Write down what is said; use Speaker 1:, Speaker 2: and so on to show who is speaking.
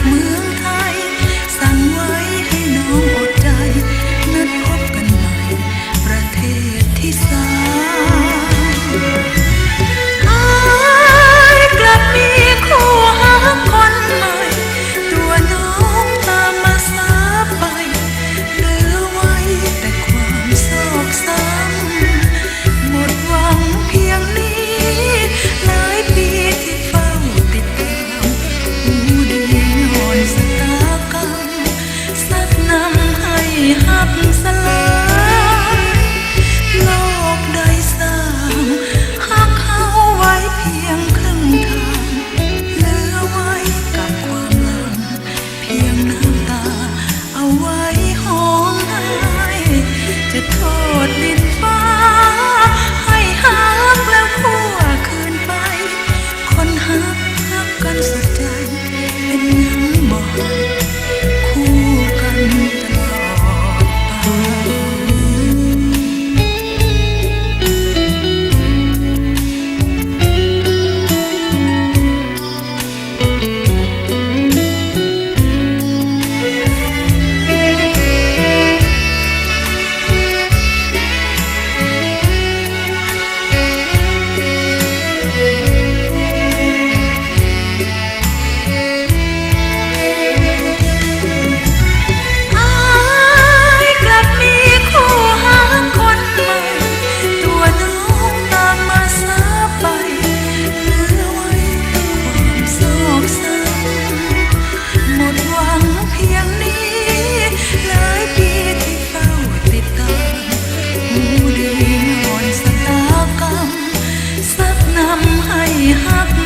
Speaker 1: เมืองไทยสั่งไว้ให้น้องอดใจนัดพบกันใหม่ประเทศที่สามอ้ายกลับมีคู่หาคนใหม่ตัวน้องตามมาสาไปเหลือไว้แต่ความโศกช้ำหมดหวังเพียงนี้หลายปีที่เฝ้าติดตามหูดีงอนสตากรรมสักนำให้หักสลายโลกได้สร้างหักเขาไว้เพียงครึ่งทางเหลือไว้กับความหลังเพียงน้ำตาเอาไว้ห้องไห้จะโทษดินฟ้าให้หักแล้วคั่วคืนไปคนหักกันสุดใจเป็นยังบอกคู่กันตลอดไปหัก